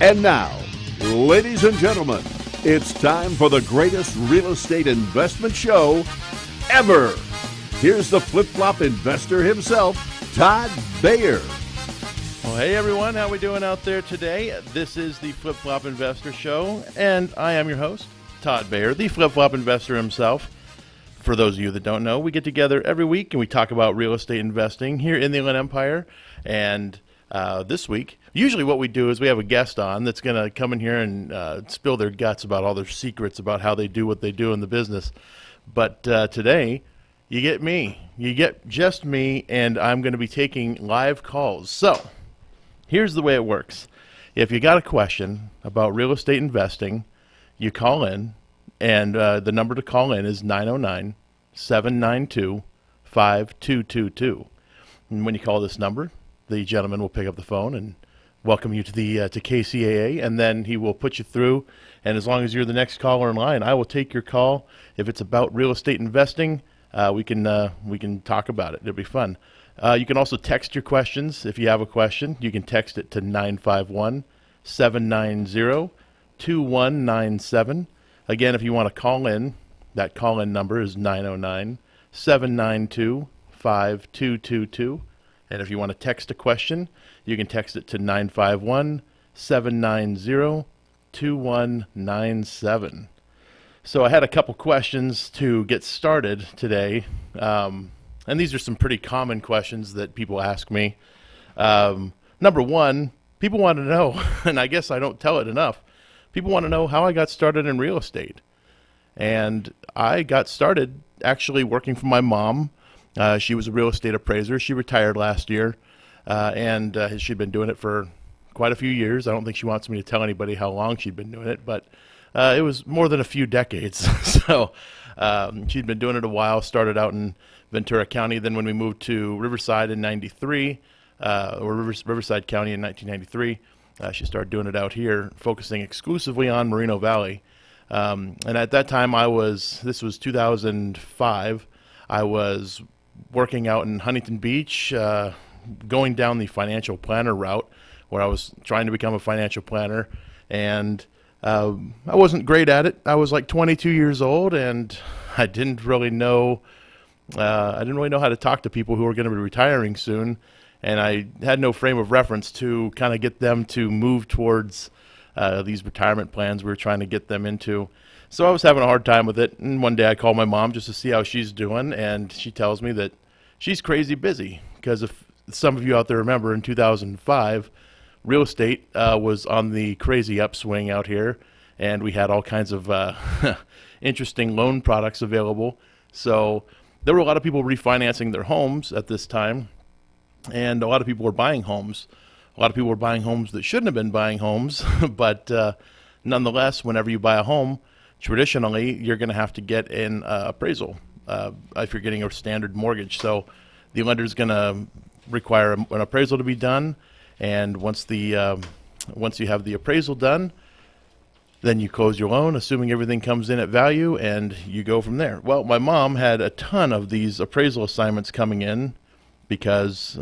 And now, ladies and gentlemen, it's time for the greatest real estate investment show ever. Here's the flip-flop investor himself, Todd Bayer. Well, hey everyone, how we doing out there today? This is the Flip-Flop Investor Show, and I am your host, Todd Bayer, the Flip-Flop Investor himself. For those of you that don't know, we get together every week and we talk about real estate investing here in the Inland Empire. And this week, usually what we do is we have a guest on that's going to come in here and spill their guts about all their secrets about how they do what they do in the business. But today, you get me. You get just me, and I'm going to be taking live calls. So here's the way it works. If you got a question about real estate investing, you call in, and the number to call in is 909-792-5222. And when you call this number, the gentleman will pick up the phone and welcome you to the to KCAA, and then he will put you through. And as long as you're the next caller in line, I will take your call. If it's about real estate investing, we can talk about it. It'll be fun. You can also text your questions. If you have a question, you can text it to 951-790-2197. Again, if you want to call in, that call-in number is 909-792-5222. And if you want to text a question, you can text it to 951-790-2197. So I had a couple questions to get started today. And these are some pretty common questions that people ask me. Number one, people want to know, and I guess I don't tell it enough, people want to know how I got started in real estate. And I got started actually working for my mom. She was a real estate appraiser. She retired last year, and she'd been doing it for quite a few years. I don't think she wants me to tell anybody how long she'd been doing it, but it was more than a few decades. So she'd been doing it a while, started out in Ventura County. Then when we moved to Riverside in 93, Riverside County in 1993, she started doing it out here, focusing exclusively on Moreno Valley. And at that time, this was 2005, I was working out in Huntington Beach, going down the financial planner route, where I was trying to become a financial planner. And I wasn't great at it. I was like 22 years old, and I didn't really know how to talk to people who were going to be retiring soon. And I had no frame of reference to kind of get them to move towards these retirement plans we were trying to get them into. So I was having a hard time with it. And one day I called my mom just to see how she's doing. And she tells me that she's crazy busy. Because if some of you out there remember, in 2005, real estate was on the crazy upswing out here. And we had all kinds of interesting loan products available. So there were a lot of people refinancing their homes at this time. And a lot of people were buying homes. A lot of people were buying homes that shouldn't have been buying homes. But nonetheless, whenever you buy a home, traditionally, you're going to have to get an appraisal if you're getting a standard mortgage. So the lender's going to require an appraisal to be done. And once you have the appraisal done, then you close your loan, assuming everything comes in at value, and you go from there. Well, my mom had a ton of these appraisal assignments coming in, because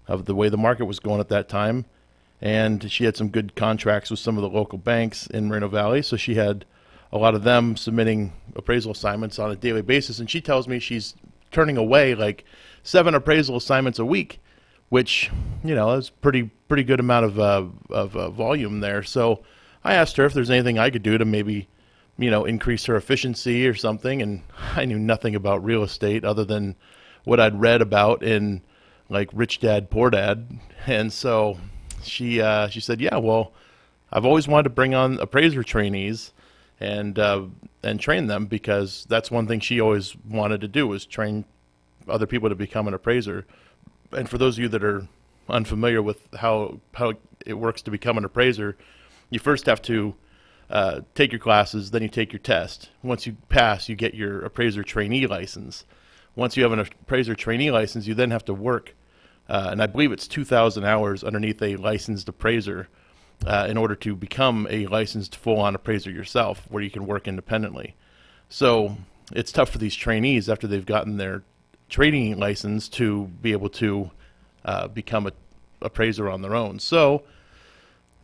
of the way the market was going at that time. And she had some good contracts with some of the local banks in Moreno Valley, so she had a lot of them submitting appraisal assignments on a daily basis. And she tells me she's turning away like 7 appraisal assignments a week, which, is pretty good amount of volume there. So I asked her if there's anything I could do to maybe, increase her efficiency or something. And I knew nothing about real estate other than what I'd read about in like Rich Dad, Poor Dad. And so she said, yeah, well, I've always wanted to bring on appraiser trainees and train them, because that's one thing she always wanted to do, was train other people to become an appraiser. And for those of you that are unfamiliar with how it works to become an appraiser, you first have to take your classes, then you take your test. Once you pass, you get your appraiser trainee license. Once you have an appraiser trainee license, you then have to work, and I believe it's 2,000 hours underneath a licensed appraiser in order to become a licensed full-on appraiser yourself, where you can work independently. So it's tough for these trainees after they've gotten their training license to be able to become an appraiser on their own. So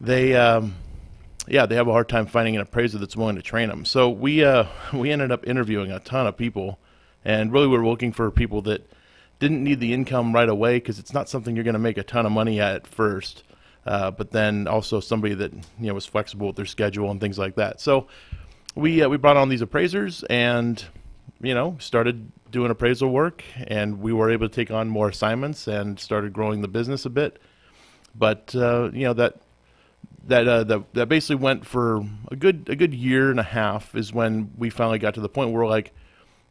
they they have a hard time finding an appraiser that's willing to train them. So we ended up interviewing a ton of people, and really we were looking for people that didn't need the income right away, because it's not something you're going to make a ton of money at first. But then also somebody that was flexible with their schedule and things like that. So we brought on these appraisers and started doing appraisal work, and we were able to take on more assignments and started growing the business a bit. But that basically went for a good year and a half, is when we finally got to the point where we're like,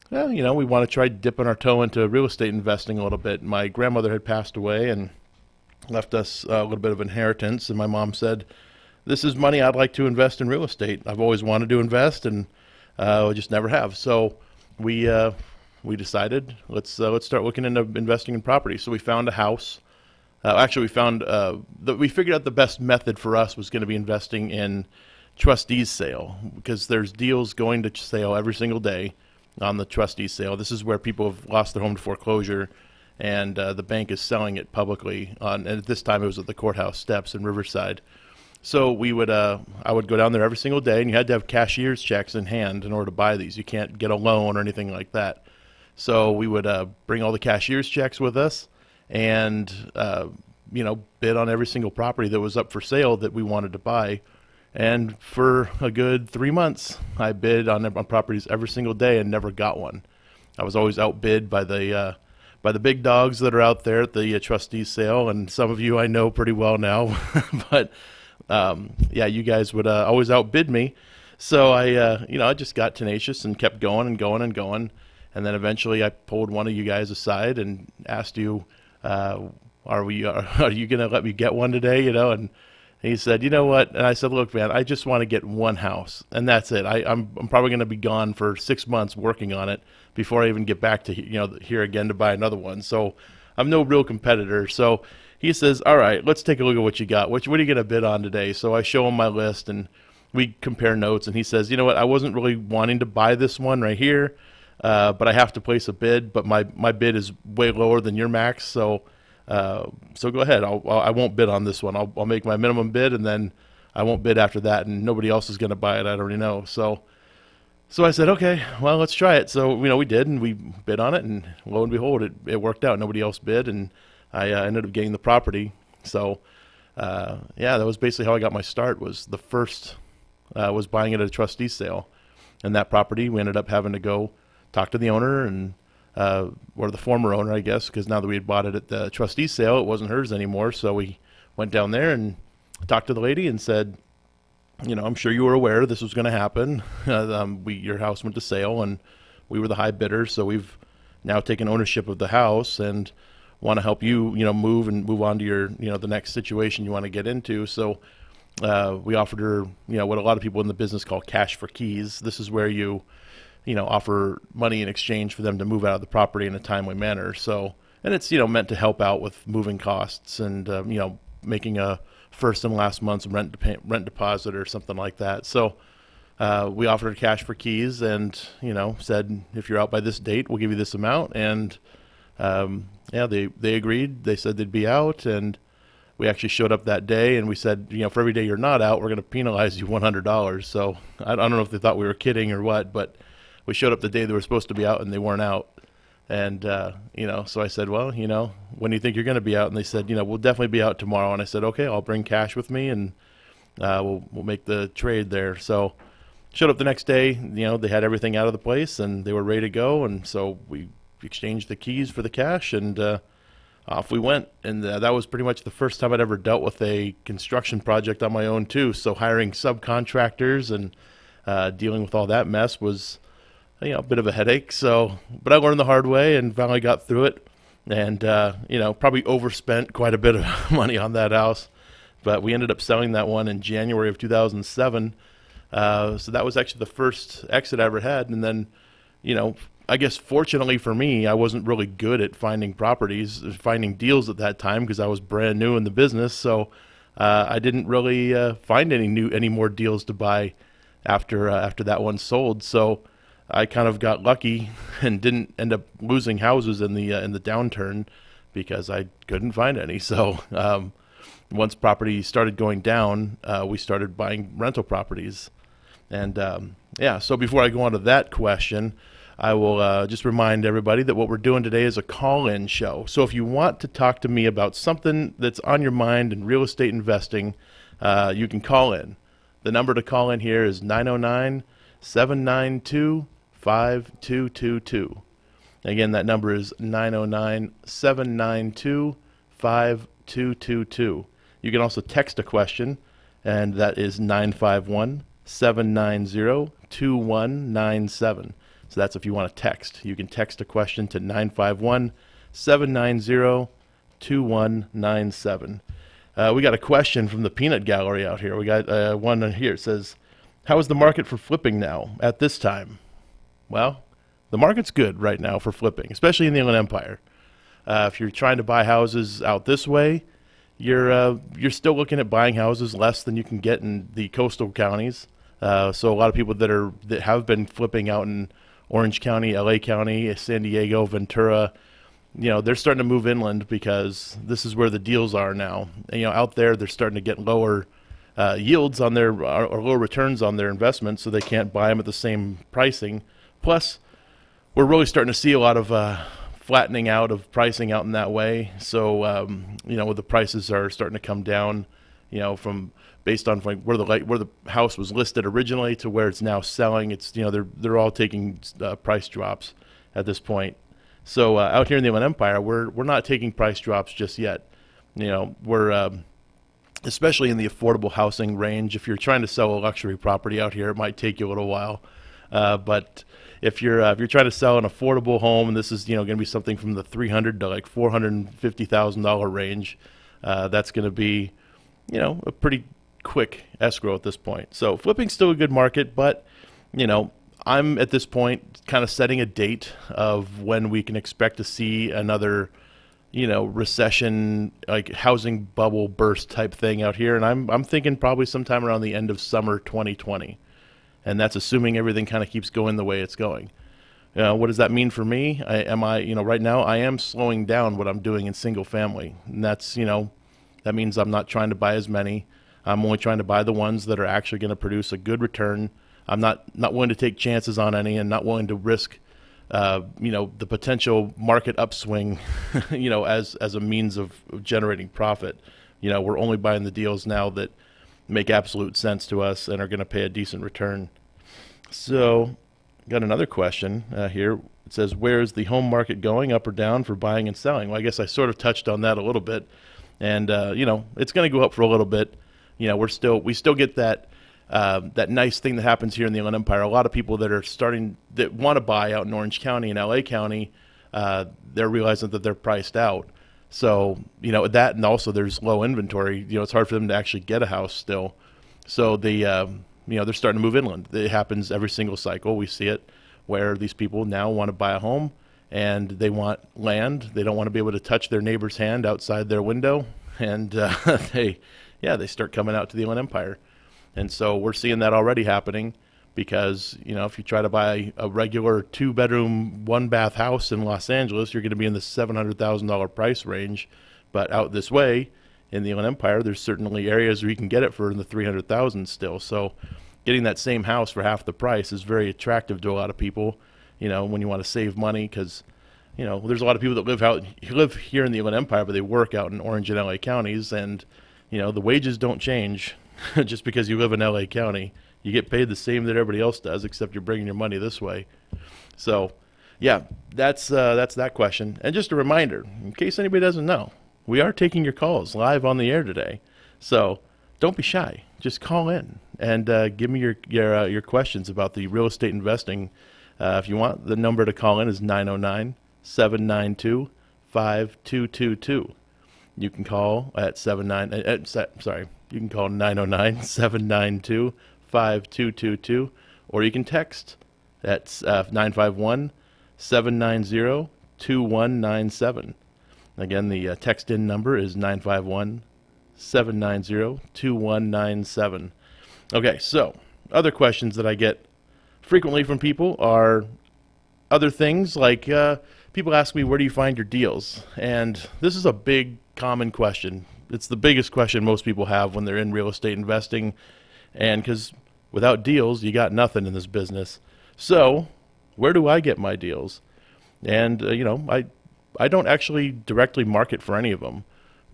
well, we want to try dipping our toe into real estate investing a little bit. My grandmother had passed away and left us a little bit of inheritance, and my mom said, this is money I'd like to invest in real estate. I've always wanted to invest, and we just never have. So we decided, let's start looking into investing in property. So we found a house. Actually, we figured out the best method for us was going to be investing in trustees sale, because there's deals going to sale every single day on the trustees sale. This is where people have lost their home to foreclosure, and the bank is selling it publicly. And at this time, it was at the courthouse steps in Riverside. So I would go down there every single day, and you had to have cashier's checks in hand in order to buy these. You can't get a loan or anything like that. So we would bring all the cashier's checks with us, and bid on every single property that was up for sale that we wanted to buy. And for a good 3 months, I bid on properties every single day and never got one. I was always outbid by the big dogs that are out there at the trustees sale, and some of you I know pretty well now. But you guys would always outbid me. So I just got tenacious and kept going and going and going. And then eventually I pulled one of you guys aside and asked you, are you going to let me get one today? And he said, you know what? And I said, look, man, I just want to get one house, and that's it. I'm probably going to be gone for 6 months working on it before I even get back to here again to buy another one. So I'm no real competitor. So he says, all right, let's take a look at what you got. What are you going to bid on today? So I show him my list, and we compare notes, and he says, you know what? I wasn't really wanting to buy this one right here, but I have to place a bid, but my bid is way lower than your max. So go ahead. I won't bid on this one. I'll make my minimum bid, and then I won't bid after that, and nobody else is going to buy it. I already know. So I said, okay, well, let's try it. So, we did, and we bid on it, and lo and behold, it worked out. Nobody else bid, and I ended up getting the property. So, that was basically how I got my start. Was the first was buying it at a trustee sale, and that property we ended up having to go talk to the owner and or the former owner, I guess, because now that we had bought it at the trustee sale, it wasn't hers anymore. So we went down there and talked to the lady and said, I'm sure you were aware this was going to happen. Your house went to sale, and we were the high bidder. So we've now taken ownership of the house and want to help you, move on to your, the next situation you want to get into. So we offered her, what a lot of people in the business call cash for keys. This is where you offer money in exchange for them to move out of the property in a timely manner. So, and it's, meant to help out with moving costs and, making a first and last month's rent deposit or something like that. So, we offered cash for keys and, said, if you're out by this date, we'll give you this amount. And, they agreed. They said they'd be out, and we actually showed up that day, and we said, for every day you're not out, we're going to penalize you $100. So I don't know if they thought we were kidding or what, but we showed up the day they were supposed to be out, and they weren't out. And, so I said, well, when do you think you're going to be out? And they said, we'll definitely be out tomorrow. And I said, okay, I'll bring cash with me, and we'll make the trade there. So showed up the next day, they had everything out of the place, and they were ready to go. And so we exchanged the keys for the cash, and off we went. And that was pretty much the first time I'd ever dealt with a construction project on my own, too. So hiring subcontractors and dealing with all that mess was a bit of a headache. So, but I learned the hard way and finally got through it, and, probably overspent quite a bit of money on that house, but we ended up selling that one in January of 2007. So that was actually the first exit I ever had. And then, I guess fortunately for me, I wasn't really good at finding deals at that time, because I was brand new in the business. So, I didn't really, find any more deals to buy after that one sold. So, I kind of got lucky and didn't end up losing houses in the downturn, because I couldn't find any. So once property started going down, we started buying rental properties. And so before I go on to that question, I will just remind everybody that what we're doing today is a call-in show. So if you want to talk to me about something that's on your mind in real estate investing, you can call in. The number to call in here is 909-792-5222. Again, that number is 909-792-5222. You can also text a question, and that is 951-790-2197. So that's if you want to text. You can text a question to 951-790-2197. We got a question from the peanut gallery out here. We got one here. It says, how is the market for flipping now at this time? Well, the market's good right now for flipping, especially in the Inland Empire. If you're trying to buy houses out this way, you're still looking at buying houses less than you can get in the coastal counties. So a lot of people that have been flipping out in Orange County, LA County, San Diego, Ventura, they're starting to move inland because this is where the deals are now. And, out there they're starting to get lower yields on their or lower returns on their investments, so they can't buy them at the same pricing. Plus, we're really starting to see a lot of flattening out of pricing out in that way. So the prices are starting to come down, from based on where the house was listed originally to where it's now selling. It's they're all taking price drops at this point. So out here in the Inland Empire, we're not taking price drops just yet. We're especially in the affordable housing range. If you're trying to sell a luxury property out here, it might take you a little while. But if you're trying to sell an affordable home, and this is going to be something from the $300,000 to like $450,000 range, that's going to be a pretty quick escrow at this point. So flipping's still a good market, but I'm at this point kind of setting a date of when we can expect to see another recession, like housing bubble burst type thing out here, and I'm thinking probably sometime around the end of summer 2020. And that's assuming everything kind of keeps going the way it's going. What does that mean for me? Right now I am slowing down what I'm doing in single family. And that's, that means I'm not trying to buy as many. I'm only trying to buy the ones that are actually going to produce a good return. I'm not willing to take chances on any, and not willing to risk, the potential market upswing, as a means of generating profit. We're only buying the deals now that make absolute sense to us and are going to pay a decent return. So, got another question here. It says, where is the home market going, up or down, for buying and selling? Well, I guess I sort of touched on that a little bit. And, it's going to go up for a little bit. We still get that nice thing that happens here in the Inland Empire. A lot of people that want to buy out in Orange County and LA County, they're realizing that they're priced out. So, that, and also there's low inventory. It's hard for them to actually get a house still. So they're starting to move inland. It happens every single cycle. We see it where these people now want to buy a home and they want land. They don't want to be able to touch their neighbor's hand outside their window. And they start coming out to the Inland Empire. And so we're seeing that already happening. Because, if you try to buy a regular 2-bedroom, 1-bath house in Los Angeles, you're going to be in the $700,000 price range. But out this way, in the Inland Empire, there's certainly areas where you can get it for in the $300,000 still. So getting that same house for half the price is very attractive to a lot of people, when you want to save money. Because, there's a lot of people that live here in the Inland Empire, but they work out in Orange and LA counties. And, the wages don't change just because you live in LA County. You get paid the same that everybody else does, except you're bringing your money this way. So, that's that question. And just a reminder, in case anybody doesn't know, we are taking your calls live on the air today. So don't be shy. Just call in and give me your questions about the real estate investing. If you want, the number to call in is 909-792-5222. You can call at 909-792-5222, or you can text at 951-790-2197. Again, the text-in number is 951-790-2197. Okay, so other questions that I get frequently from people are other things like people ask me, where do you find your deals? And this is a big common question it's the biggest question most people have when they're in real estate investing, and because without deals, you got nothing in this business. So where do I get my deals? And I don't actually directly market for any of them.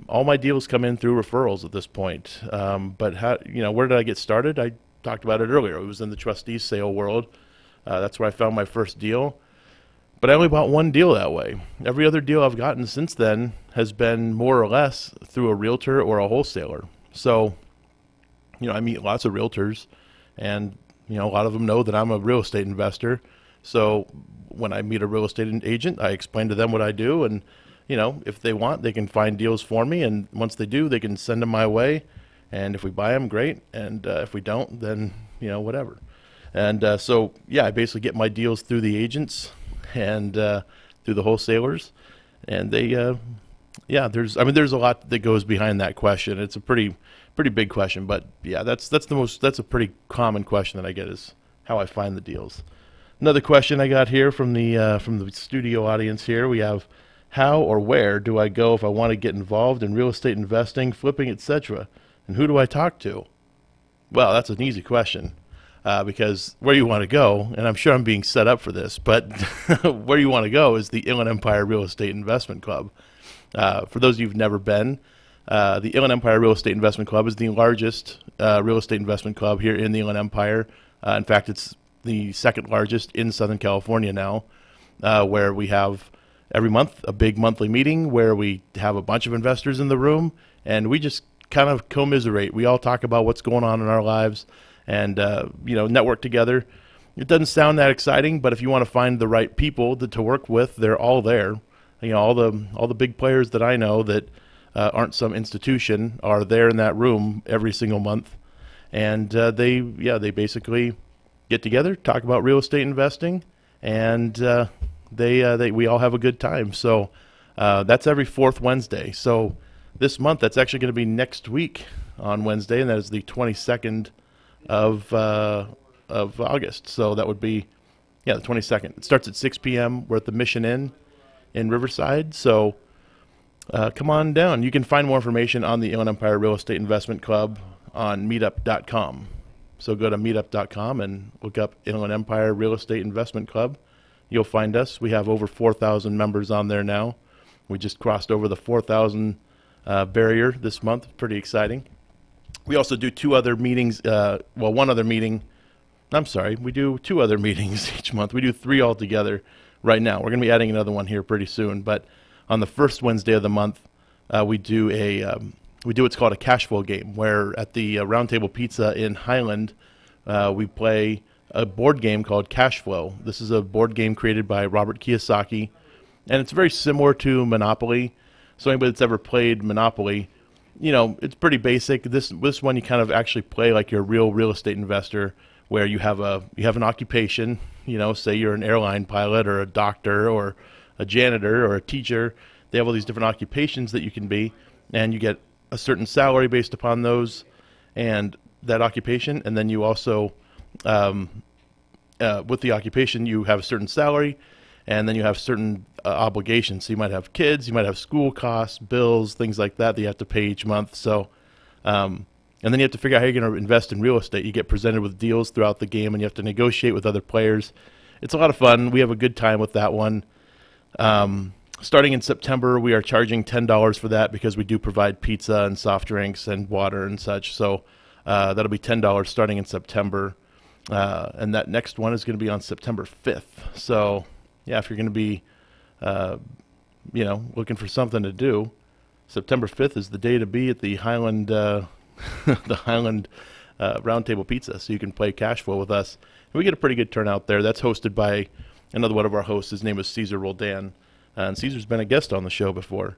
All my deals come in through referrals at this point. But where did I get started? I talked about it earlier. It was in the trustee sale world. That's where I found my first deal. But I only bought one deal that way. Every other deal I've gotten since then has been more or less through a realtor or a wholesaler. So, I meet lots of realtors, and, a lot of them know that I'm a real estate investor. So when I meet a real estate agent, I explain to them what I do, and, if they want, they can find deals for me. And once they do, they can send them my way. And if we buy them, great. And if we don't, then, whatever. And I basically get my deals through the agents and through the wholesalers. And they, there's a lot that goes behind that question. It's a pretty big question, but yeah, that's a pretty common question that I get, is how I find the deals. Another question I got here from the studio audience here, we have, how or where do I go if I want to get involved in real estate investing, flipping, etc.? And who do I talk to? Well, that's an easy question, because where you want to go, and I'm sure I'm being set up for this, but where you want to go is the Inland Empire Real Estate Investment Club. For those of you who've never been, the Inland Empire Real Estate Investment Club is the largest real estate investment club here in the Inland Empire. In fact, it's the second largest in Southern California now, where we have every month a big monthly meeting where we have a bunch of investors in the room, and we just kind of commiserate. We all talk about what's going on in our lives and network together. It doesn't sound that exciting, but if you want to find the right people to work with, they're all there. All the big players that I know that aren't some institution are there in that room every single month, and they basically get together, talk about real estate investing, and we all have a good time. So that's every fourth Wednesday. So this month, that's actually going to be next week on Wednesday, and that is the 22nd of August. So that would be the 22nd. It starts at 6 p.m. We're at the Mission Inn in Riverside. So come on down. You can find more information on the Inland Empire Real Estate Investment Club on meetup.com. So go to meetup.com and look up Inland Empire Real Estate Investment Club. You'll find us. We have over 4,000 members on there now. We just crossed over the 4,000 barrier this month. Pretty exciting. We also do two other meetings. One other meeting. I'm sorry. We do two other meetings each month. We do three altogether right now. We're going to be adding another one here pretty soon. But on the first Wednesday of the month, we do what's called a cash flow game, where at the Round Table Pizza in Highland, we play a board game called Cash Flow. This is a board game created by Robert Kiyosaki, and it's very similar to Monopoly. So anybody that's ever played Monopoly, it's pretty basic. This one you kind of actually play like you're a real estate investor, where you have an occupation. Say you're an airline pilot or a doctor or a janitor or a teacher. They have all these different occupations that you can be, and you get a certain salary based upon those and that occupation. And then you also, with the occupation, you have a certain salary, and then you have certain obligations. So you might have kids, you might have school costs, bills, things like that you have to pay each month. So, and then you have to figure out how you're going to invest in real estate. You get presented with deals throughout the game, and you have to negotiate with other players. It's a lot of fun. We have a good time with that one. Starting in September, we are charging $10 for that, because we do provide pizza and soft drinks and water and such. So that'll be $10 starting in September. And that next one is going to be on September 5th. So yeah, if you're going to be, looking for something to do, September 5th is the day to be at the Highland, the Highland Round Table Pizza. So you can play cash flow with us. And we get a pretty good turnout there. That's hosted by another one of our hosts. His name is Caesar Roldan. And Caesar's been a guest on the show before.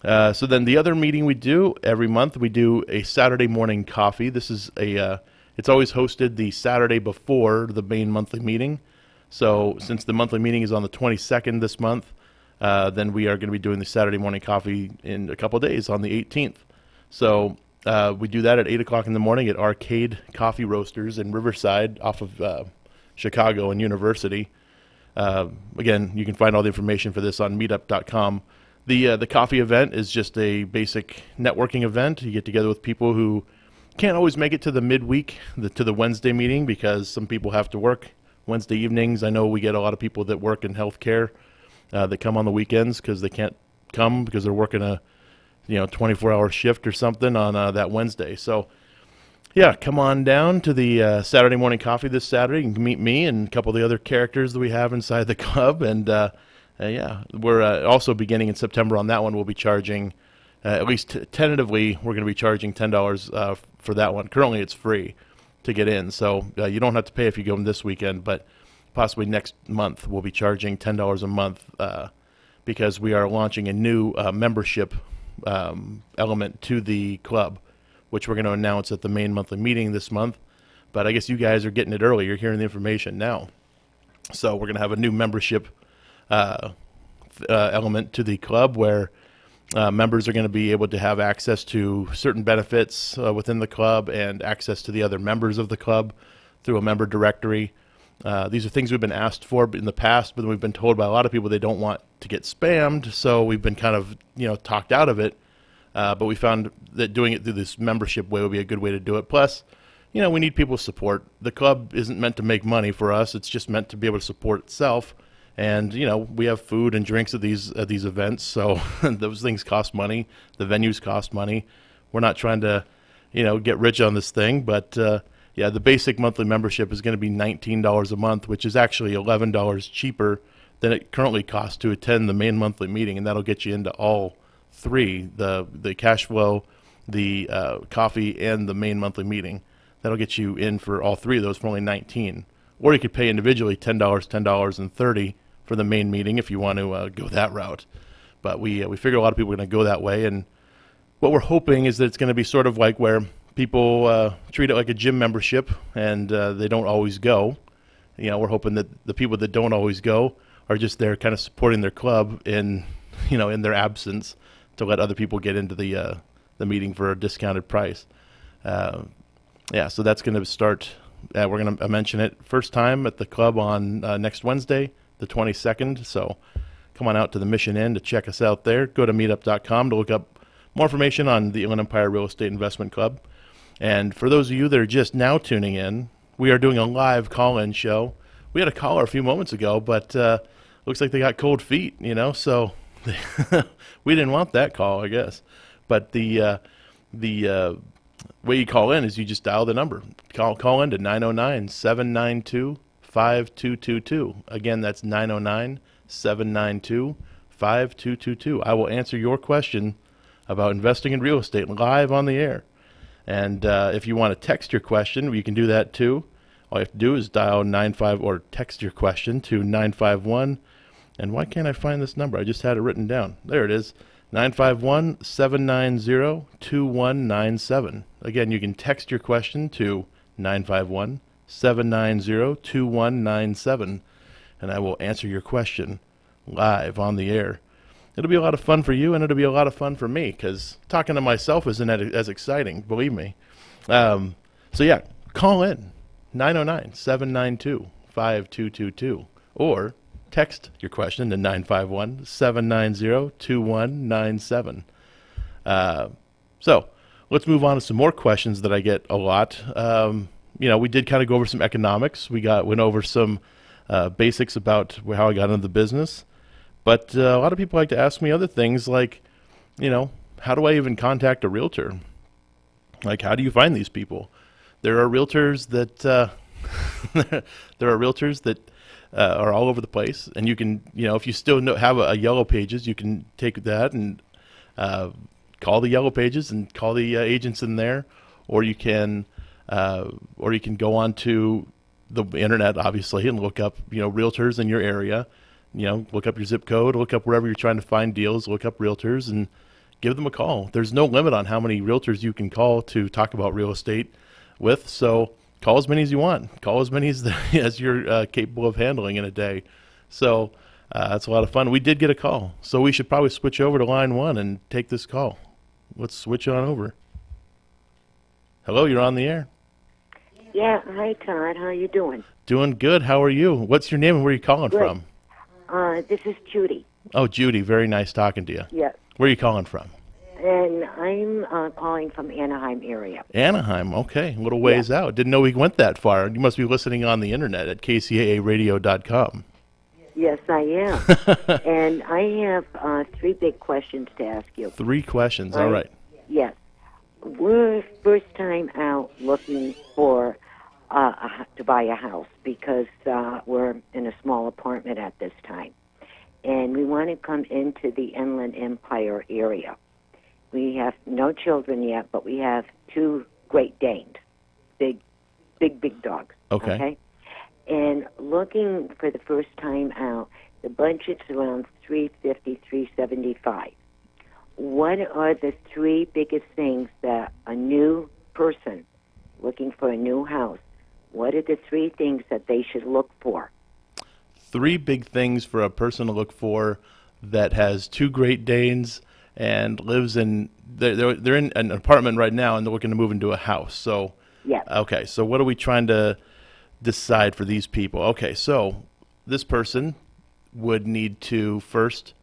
So then the other meeting we do every month, we do a Saturday morning coffee. This is it's always hosted the Saturday before the main monthly meeting. So since the monthly meeting is on the 22nd this month, then we are going to be doing the Saturday morning coffee in a couple of days on the 18th. So we do that at 8 o'clock in the morning at Arcade Coffee Roasters in Riverside off of Chicago and University. Again, you can find all the information for this on meetup.com. The coffee event is just a basic networking event. You get together with people who can't always make it to the midweek, to the Wednesday meeting, because some people have to work Wednesday evenings. I know we get a lot of people that work in healthcare that come on the weekends because they can't come because they're working a 24-hour shift or something on that Wednesday. So yeah, come on down to the Saturday morning coffee this Saturday. You can meet me and a couple of the other characters that we have inside the club. And yeah, we're also beginning in September on that one. We'll be charging, at least tentatively, we're going to be charging $10 for that one. Currently, it's free to get in. So you don't have to pay if you go in this weekend, but possibly next month we'll be charging $10 a month because we are launching a new membership element to the club, which we're going to announce at the main monthly meeting this month. But I guess you guys are getting it early. You're hearing the information now. So we're going to have a new membership element to the club where members are going to be able to have access to certain benefits within the club and access to the other members of the club through a member directory. These are things we've been asked for in the past, but we've been told by a lot of people they don't want to get spammed, so we've been kind of talked out of it. But we found that doing it through this membership way would be a good way to do it. Plus, we need people's support. The club isn't meant to make money for us. It's just meant to be able to support itself. And, we have food and drinks at these events, so those things cost money. The venues cost money. We're not trying to, get rich on this thing. But, yeah, the basic monthly membership is going to be $19 a month, which is actually $11 cheaper than it currently costs to attend the main monthly meeting. And that'll get you into all three, the cash flow, the coffee, and the main monthly meeting. That'll get you in for all three of those for only $19. Or you could pay individually $10, $10, and $30 for the main meeting if you want to go that route. But we figure a lot of people are going to go that way. And what we're hoping is that it's going to be sort of like where people treat it like a gym membership and they don't always go. We're hoping that the people that don't always go are just there kind of supporting their club in their absence, to let other people get into the meeting for a discounted price. Yeah, so that's going to start. We're going to mention it first time at the club on next Wednesday, the 22nd. So come on out to the Mission Inn to check us out there. Go to meetup.com to look up more information on the Inland Empire Real Estate Investment Club. And for those of you that are just now tuning in, we are doing a live call-in show. We had a caller a few moments ago, but looks like they got cold feet, so we didn't want that call, I guess. But the way you call in is you just dial the number. Call in to 909-792-5222. Again, that's 909-792-5222. I will answer your question about investing in real estate live on the air. And if you want to text your question, you can do that too. All you have to do is dial 95 or text your question to 951. And why can't I find this number? I just had it written down. There it is. 951-790-2197. Again, you can text your question to 951-790-2197, and I will answer your question live on the air. It'll be a lot of fun for you, and it'll be a lot of fun for me, because talking to myself isn't as exciting, believe me. So, yeah, call in, 909-792-5222, or text your question to 951-790-2197. So let's move on to some more questions that I get a lot. We did kind of go over some economics. Went over some basics about how I got into the business. But a lot of people like to ask me other things like, how do I even contact a realtor? Like, how do you find these people? There are realtors that are all over the place, and you can, if you still have a Yellow Pages, you can take that and call the Yellow Pages and call the agents in there, or you can go on to the internet, obviously, and look up, realtors in your area. Look up your zip code, look up wherever you're trying to find deals, look up realtors and give them a call. There's no limit on how many realtors you can call to talk about real estate with, so call as many as you want. Call as many as you're capable of handling in a day. So that's a lot of fun. We did get a call, so we should probably switch over to line one and take this call. Let's switch on over. Hello, you're on the air. Yeah, hi Todd. How are you doing? Doing good. How are you? What's your name and where are you calling Good. from? This is Judy. Oh, Judy, very nice talking to you. Yes. Where are you calling from? And I'm calling from Anaheim area. Anaheim, okay, a little ways out. Didn't know we went that far. You must be listening on the internet at KCAARadio.com. Yes, I am. And I have 3 big questions to ask you. 3 questions, all right. Yes. We're first time out looking for to buy a house because we're in a small apartment at this time. And we want to come into the Inland Empire area. We have no children yet, but we have 2 Great Danes, big dogs. Okay. And looking for the first time out, the budget's around $350, $375. What are the 3 biggest things that a new person looking for a new house, what are the 3 things that they should look for? 3 big things for a person to look for that has 2 Great Danes and lives in they're in an apartment right now and they're looking to move into a house. So yes. Okay, so what are we trying to decide for these people? Okay, so this person would need to first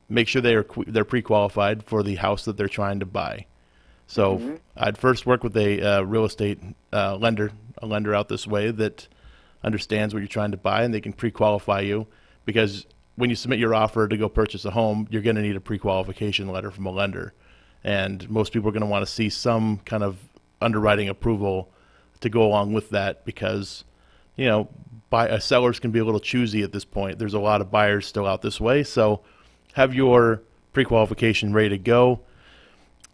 make sure they're pre-qualified for the house that they're trying to buy. So I'd first work with a real estate lender, a lender out this way that understands what you're trying to buy, and they can pre-qualify you, because when you submit your offer to go purchase a home, you're going to need a pre-qualification letter from a lender. And most people are going to want to see some kind of underwriting approval to go along with that, because, you know, sellers can be a little choosy at this point. There's a lot of buyers still out this way, so have your pre-qualification ready to go.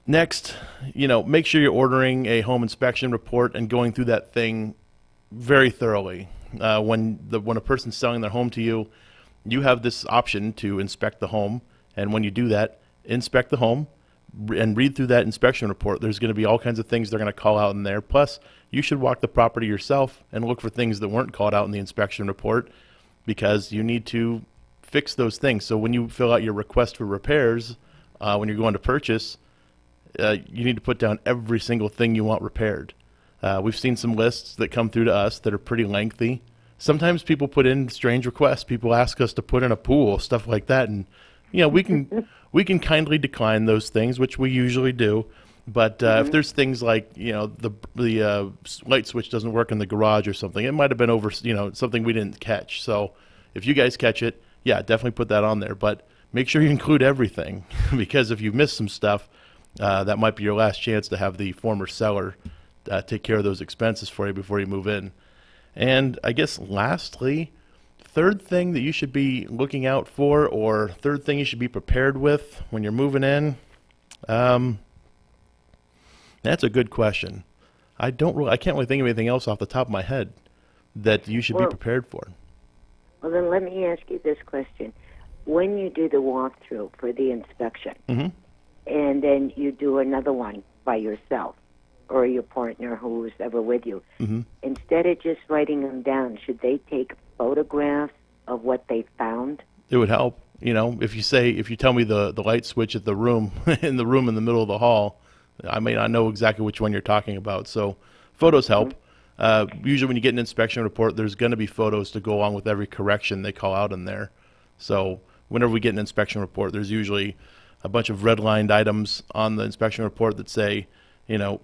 Next, you know, make sure you're ordering a home inspection report and going through that thing very thoroughly. When a person's selling their home to you, you have this option to inspect the home, and when you do that, inspect the home and read through that inspection report. There's going to be all kinds of things they're going to call out in there. Plus, you should walk the property yourself and look for things that weren't called out in the inspection report, because you need to fix those things. So when you fill out your request for repairs, when you're going to purchase, you need to put down every single thing you want repaired. We've seen some lists that come through to us that are pretty lengthy. Sometimes people put in strange requests. People ask us to put in a pool, stuff like that, and you know, we can kindly decline those things, which we usually do. But if there's things like, you know, the light switch doesn't work in the garage or something, it might have been over, you know, something we didn't catch. So if you guys catch it, yeah, definitely put that on there. But make sure you include everything, because if you miss some stuff, that might be your last chance to have the former seller take care of those expenses for you before you move in. And I guess lastly, third thing that you should be looking out for, or third thing you should be prepared with when you're moving in, that's a good question. I can't really think of anything else off the top of my head that you should be prepared for. Well, then let me ask you this question. When you do the walkthrough for the inspection, and then you do another one by yourself or your partner who's ever with you, instead of just writing them down, should they take photographs of what they found? It would help. You know, if you tell me the light switch at the room in the middle of the hall, I may not know exactly which one you're talking about. So photos help. Usually when you get an inspection report, there's going to be photos to go along with every correction they call out in there. So whenever we get an inspection report, there's usually a bunch of redlined items on the inspection report that say, you know,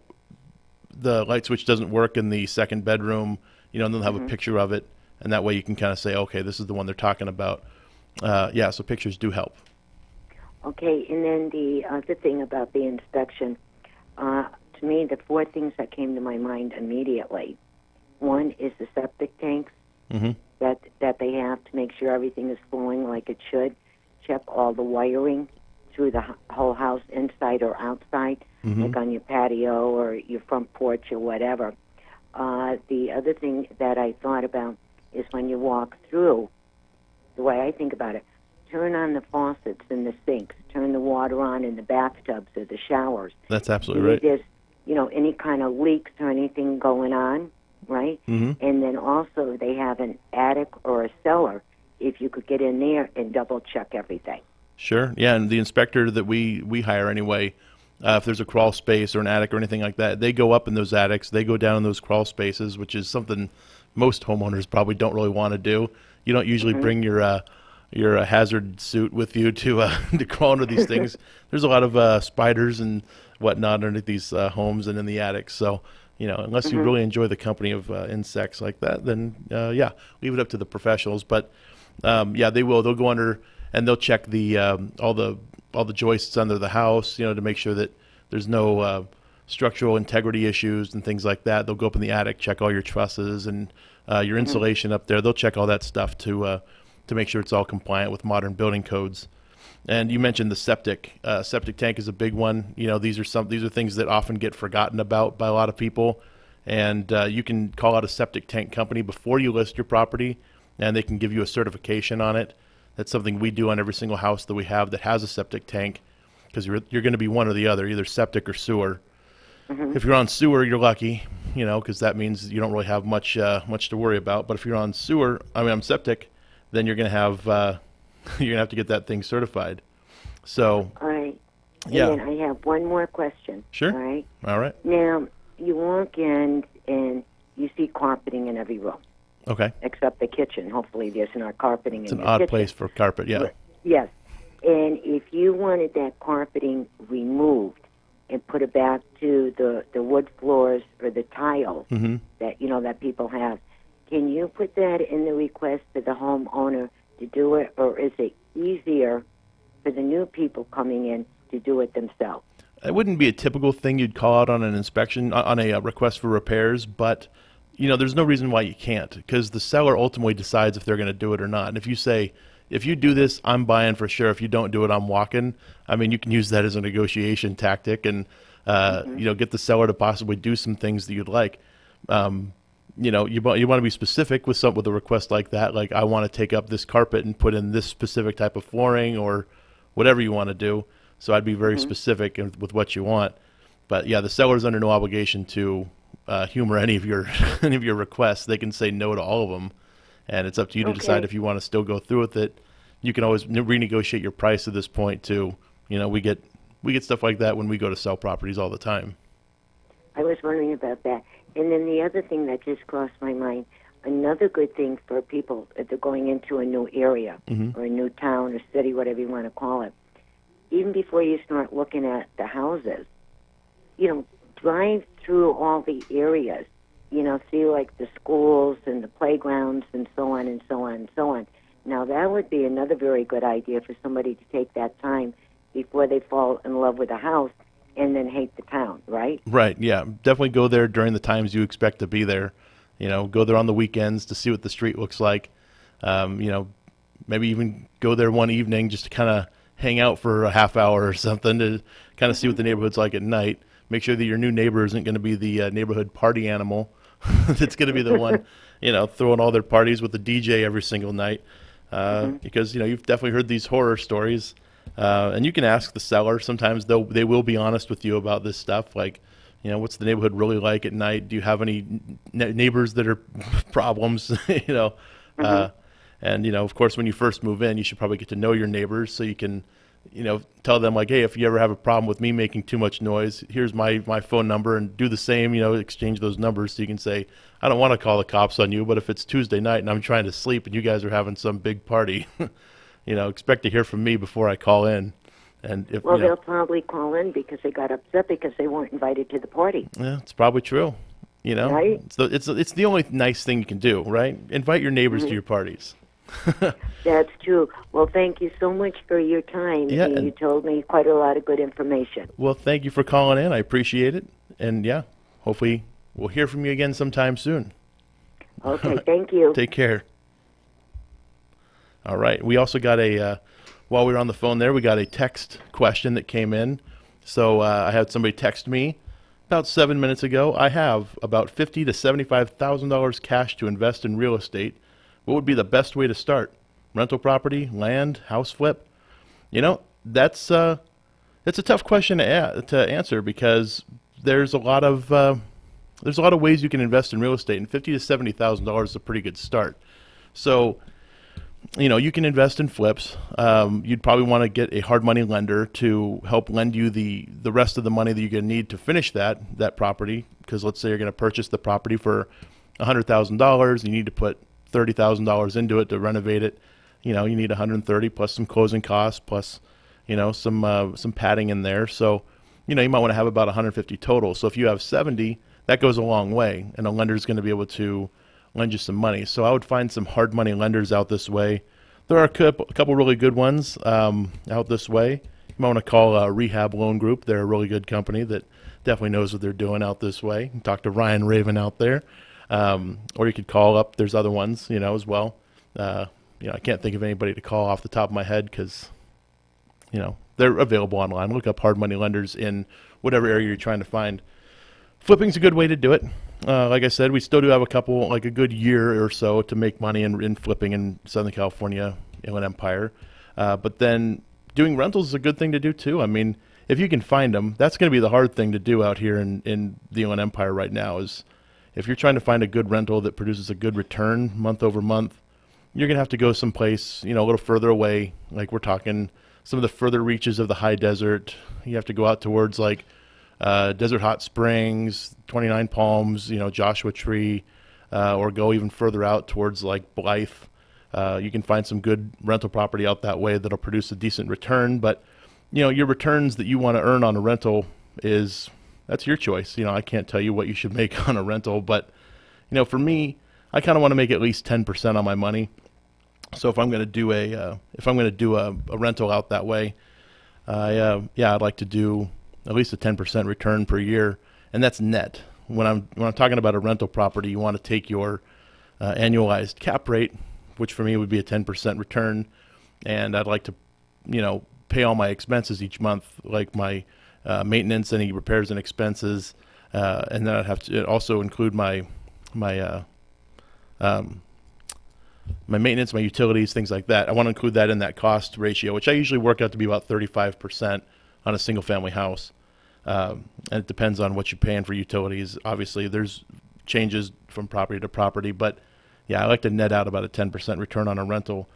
the light switch doesn't work in the second bedroom, you know, and they'll have a picture of it. And that way you can kind of say, okay, this is the one they're talking about. Yeah, so pictures do help. Okay, and then the other thing about the inspection, to me, the 4 things that came to my mind immediately. One is the septic tanks that they have to make sure everything is flowing like it should. Check all the wiring through the whole house, inside or outside, like on your patio or your front porch or whatever. The other thing that I thought about is when you walk through, the way I think about it, turn on the faucets in the sinks, turn the water on in the bathtubs or the showers. That's absolutely right. There's, you know, any kind of leaks or anything going on, right? And then also they have an attic or a cellar, if you could get in there and double-check everything. Sure, yeah, and the inspector that we hire anyway, if there's a crawl space or an attic or anything like that, they go up in those attics, they go down in those crawl spaces, which is something most homeowners probably don't really want to do. You don't usually bring your your hazard suit with you to to crawl under these things. There's a lot of spiders and whatnot underneath these homes and in the attics. So, unless you really enjoy the company of insects like that, then yeah, leave it up to the professionals. But yeah, they will. They'll go under and they'll check the all the joists under the house, to make sure that there's no structural integrity issues and things like that. They'll go up in the attic, check all your trusses and your insulation up there. They'll check all that stuff to make sure it's all compliant with modern building codes. And you mentioned the septic. Septic tank is a big one. These are things that often get forgotten about by a lot of people. And you can call out a septic tank company before you list your property, and they can give you a certification on it. That's something we do on every single house that we have that has a septic tank, because you're going to be one or the other, either septic or sewer. If you're on sewer, you're lucky, because that means you don't really have much to worry about. But if you're on septic, then you're going to have you're going to have to get that thing certified. So, all right. Yeah. And then I have one more question. Sure. All right. Now, you walk in and you see carpeting in every room. Okay. Except the kitchen. Hopefully there's not carpeting in the kitchen. It's an odd place for carpet, yeah. Yes. And if you wanted that carpeting removed and put it back to the wood floors or the tile that that people have, can you put that in the request to the homeowner to do it, or is it easier for the new people coming in to do it themselves? It wouldn't be a typical thing you'd call out on an inspection, on a request for repairs, but there's no reason why you can't, because the seller ultimately decides if they're going to do it or not. And if you say, if you do this, I'm buying for sure. If you don't do it, I'm walking. I mean, you can use that as a negotiation tactic and, get the seller to possibly do some things that you'd like. You want to be specific with a request like that. Like, I want to take up this carpet and put in this specific type of flooring or whatever you want to do. So I'd be very specific with what you want. But yeah, the seller's under no obligation to humor any of your requests. They can say no to all of them, and it's up to you to decide if you want to still go through with it. You can always renegotiate your price at this point too. We get stuff like that when we go to sell properties all the time. I was wondering about that. And then the other thing that just crossed my mind, another good thing for people if they're going into a new area or a new town or city, whatever you want to call it, even before you start looking at the houses, drive through all the areas, see like the schools and the playgrounds and so on and so on and so on. Now, that would be another very good idea for somebody to take that time before they fall in love with a house and then hate the town, right? Right, yeah. Definitely go there during the times you expect to be there. Go there on the weekends to see what the street looks like. Maybe even go there one evening just to kind of hang out for a half hour or something to kind of see what the neighborhood's like at night. Make sure that your new neighbor isn't going to be the neighborhood party animal that's going to be the one, throwing all their parties with the DJ every single night. Because, you've definitely heard these horror stories. And you can ask the seller. Sometimes they will be honest with you about this stuff. Like, what's the neighborhood really like at night? Do you have any neighbors that are problems? And, of course, when you first move in, you should probably get to know your neighbors so you can, tell them like, hey, if you ever have a problem with me making too much noise, here's my phone number, and do the same, exchange those numbers so you can say, I don't want to call the cops on you, but if it's Tuesday night and I'm trying to sleep and you guys are having some big party, expect to hear from me before I call in. And if they'll probably call in because they got upset because they weren't invited to the party. Yeah, it's probably true. Right? It's the only nice thing you can do, right? Invite your neighbors to your parties. That's true. Well, thank you so much for your time. Yeah, you told me quite a lot of good information. Well, thank you for calling in. I appreciate it. And yeah, hopefully we'll hear from you again sometime soon. Okay, thank you. Take care. All right. We also got while we were on the phone there, we got a text question that came in. So I had somebody text me about 7 minutes ago. I have about $50,000 to $75,000 cash to invest in real estate. What would be the best way to start? Rental property, land, house flip? That's it's a tough question to answer because there's a lot of ways you can invest in real estate, and $50,000 to $70,000 is a pretty good start. So, you can invest in flips. You'd probably want to get a hard money lender to help lend you the rest of the money that you're going to need to finish that property. Because let's say you're going to purchase the property for $100,000, you need to put $30,000 into it to renovate it. you need 130 plus some closing costs plus, some padding in there. So, you might want to have about 150 total. So if you have 70, that goes a long way, and a lender is going to be able to lend you some money. So I would find some hard money lenders out this way. There are a couple really good ones out this way. You might want to call a Rehab Loan Group. They're a really good company that definitely knows what they're doing out this way. You can talk to Ryan Raven out there. Or you could call up. There's other ones, as well. I can't think of anybody to call off the top of my head because, they're available online. Look up hard money lenders in whatever area you're trying to find. Flipping's a good way to do it. Like I said, we still do have a good year or so to make money in flipping in Southern California, Inland Empire. But then doing rentals is a good thing to do too. I mean, if you can find them, that's going to be the hard thing to do out here in the Inland Empire right now is if you're trying to find a good rental that produces a good return month over month, you're going to have to go someplace, a little further away. Like we're talking some of the further reaches of the high desert. You have to go out towards Desert Hot Springs, 29 Palms, Joshua Tree, or go even further out towards Blythe. You can find some good rental property out that way that'll produce a decent return. But, your returns that you want to earn on a rental that's your choice. I can't tell you what you should make on a rental, but, for me, I kind of want to make at least 10% on my money. So if I'm going to do a rental out that way, I'd like to do at least a 10% return per year, and that's net. When I'm talking about a rental property, you want to take your annualized cap rate, which for me would be a 10% return, and I'd like to, pay all my expenses each month, like my maintenance, any repairs and expenses, and then I'd have to also include my maintenance, my utilities, things like that. I want to include that in that cost ratio, which I usually work out to be about 35% on a single family house. And it depends on what you're paying for utilities. Obviously, there's changes from property to property, but yeah, I like to net out about a 10% return on a rental.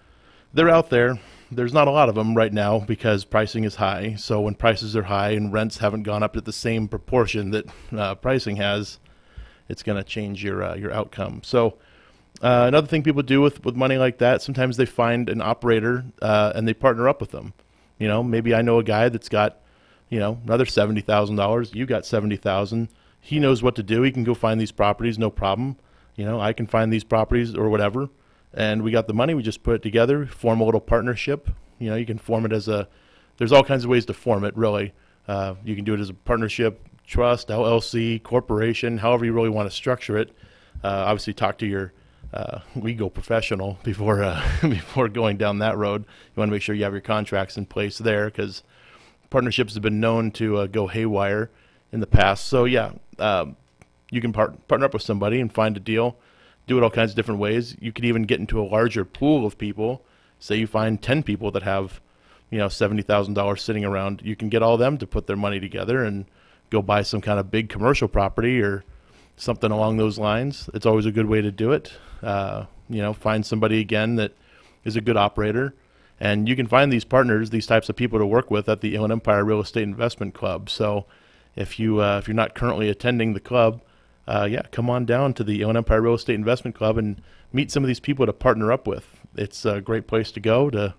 They're out there. There's not a lot of them right now because pricing is high. So when prices are high and rents haven't gone up at the same proportion that pricing has, it's going to change your outcome. So another thing people do with money like that, sometimes they find an operator and they partner up with them. Maybe I know a guy that's got, another $70,000. You got $70,000. He knows what to do. He can go find these properties, no problem. I can find these properties or whatever. And we got the money. We just put it together, form a little partnership. You can form it there's all kinds of ways to form it, really. You can do it as a partnership, trust, LLC, corporation, however you really want to structure it. Obviously, talk to your legal professional before going down that road. You want to make sure you have your contracts in place there because partnerships have been known to go haywire in the past. So yeah, you can partner up with somebody and find a deal, do it all kinds of different ways. You could even get into a larger pool of people. Say you find 10 people that have, $70,000 sitting around. You can get all of them to put their money together and go buy some kind of big commercial property or something along those lines. It's always a good way to do it. Find somebody again that is a good operator, and you can find these partners, these types of people to work with at the Inland Empire Real Estate Investment Club. So if you're not currently attending the club, come on down to the Inland Empire Real Estate Investment Club and meet some of these people to partner up with. It's a great place to go to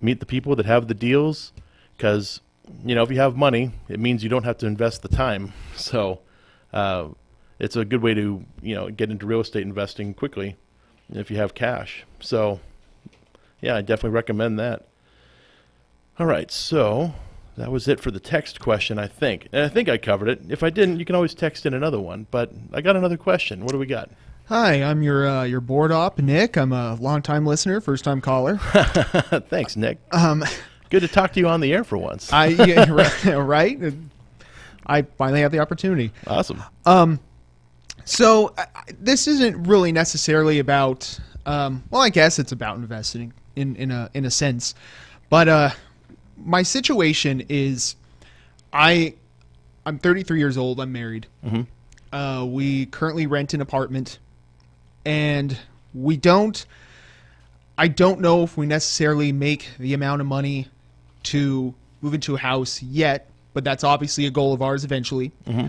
meet the people that have the deals because, if you have money, it means you don't have to invest the time. So it's a good way to, get into real estate investing quickly if you have cash. So, yeah, I definitely recommend that. All right, so that was it for the text question, I think. And I think I covered it. If I didn't, you can always text in another one. But I got another question. What do we got? Hi, I'm your board op, Nick. I'm a longtime listener, first-time caller. Thanks, Nick. Good to talk to you on the air for once. Right? I finally have the opportunity. Awesome. So this isn't really necessarily about, I guess it's about investing in a sense. But my situation is I'm 33 years old. I'm married. Mm-hmm. We currently rent an apartment, and I don't know if we necessarily make the amount of money to move into a house yet, but that's obviously a goal of ours eventually. Mm-hmm.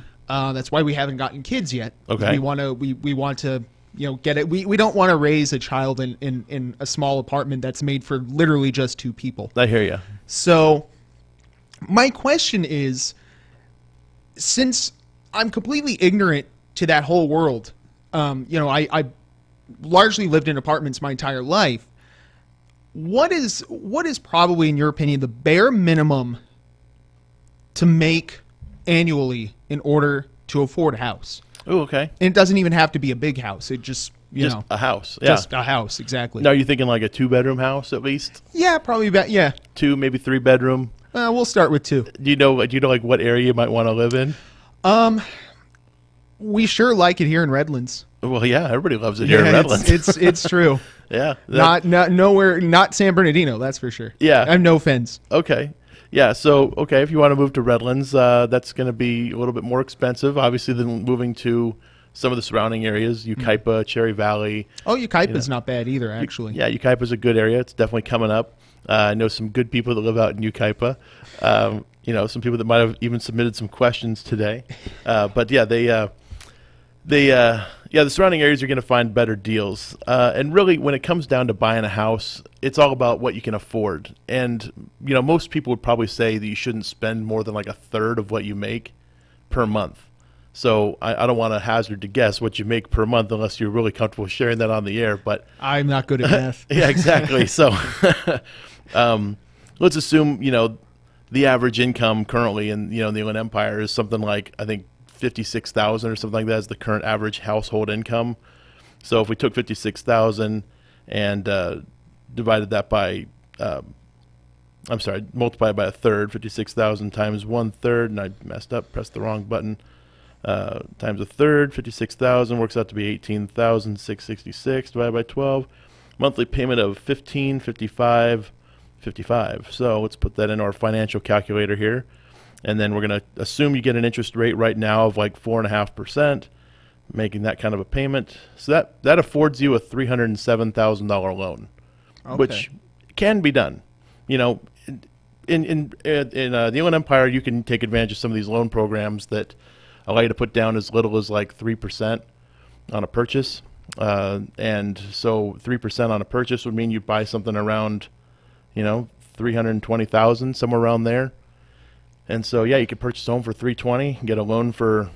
That's why we haven't gotten kids yet. Okay. We want to get it. We don't want to raise a child in a small apartment that's made for literally just 2 people. I hear you. So my question is, since I'm completely ignorant to that whole world, I largely lived in apartments my entire life. What is probably, in your opinion, the bare minimum to make annually in order to afford a house? Oh, okay. And it doesn't even have to be a big house. It just a house. Yeah. Just a house, exactly. Now, are you thinking like a 2-bedroom house at least? Yeah, probably about 2, maybe 3-bedroom. We'll start with 2. Do you know like what area you might want to live in? We sure like it here in Redlands. Well, yeah, everybody loves it here in Redlands. It's true. Yeah. Not nowhere, not San Bernardino, that's for sure. Yeah. I have no offense. Okay. Yeah, so, if you want to move to Redlands, that's going to be a little bit more expensive, obviously, than moving to some of the surrounding areas, Yucaipa, Cherry Valley. Oh, Yucaipa's not bad either, actually. Yeah, Yucaipa's a good area. It's definitely coming up. I know some good people that live out in Yucaipa. Some people that might have even submitted some questions today. But, yeah, the surrounding areas you're going to find better deals. And really, when it comes down to buying a house, it's all about what you can afford. And, most people would probably say that you shouldn't spend more than like 1/3 of what you make per month. So I don't want to hazard to guess what you make per month unless you're really comfortable sharing that on the air. But I'm not good at math. Yeah, exactly. So let's assume, the average income currently in, the Inland Empire is something like, I think, $56,000 or something like that is the current average household income. So if we took $56,000 and divided that by, multiplied by 1/3, 56,000 times 1/3, and I messed up, pressed the wrong button, times 1/3, 56,000 works out to be 18,666 divided by 12. Monthly payment of $1,555. So let's put that in our financial calculator here. And then we're going to assume you get an interest rate right now of like 4.5%, making that kind of a payment. So that affords you a $307,000 loan, which can be done. In the Inland Empire, you can take advantage of some of these loan programs that allow you to put down as little as like 3% on a purchase. And so 3% on a purchase would mean you'd buy something around, $320,000, somewhere around there. And so, yeah, you could purchase a home for $320,000, get a loan for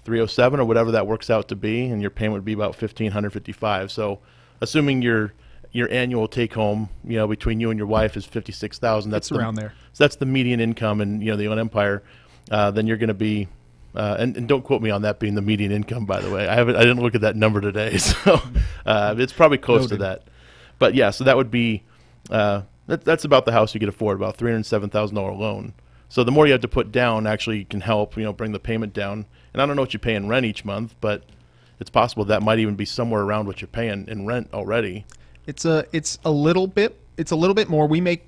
$307,000 or whatever that works out to be, and your payment would be about $1,555. So, assuming your annual take home, between you and your wife is $56,000. That's around there. So that's the median income in the Inland Empire. Then you're going to be, and don't quote me on that being the median income, by the way. I didn't look at that number today, so it's probably close to that. But yeah, so that would be that's about the house you could afford, about $307,000 loan. So the more you have to put down actually can help, bring the payment down. And I don't know what you pay in rent each month, but it's possible that might even be somewhere around what you're paying in rent already. It's a little bit more. We think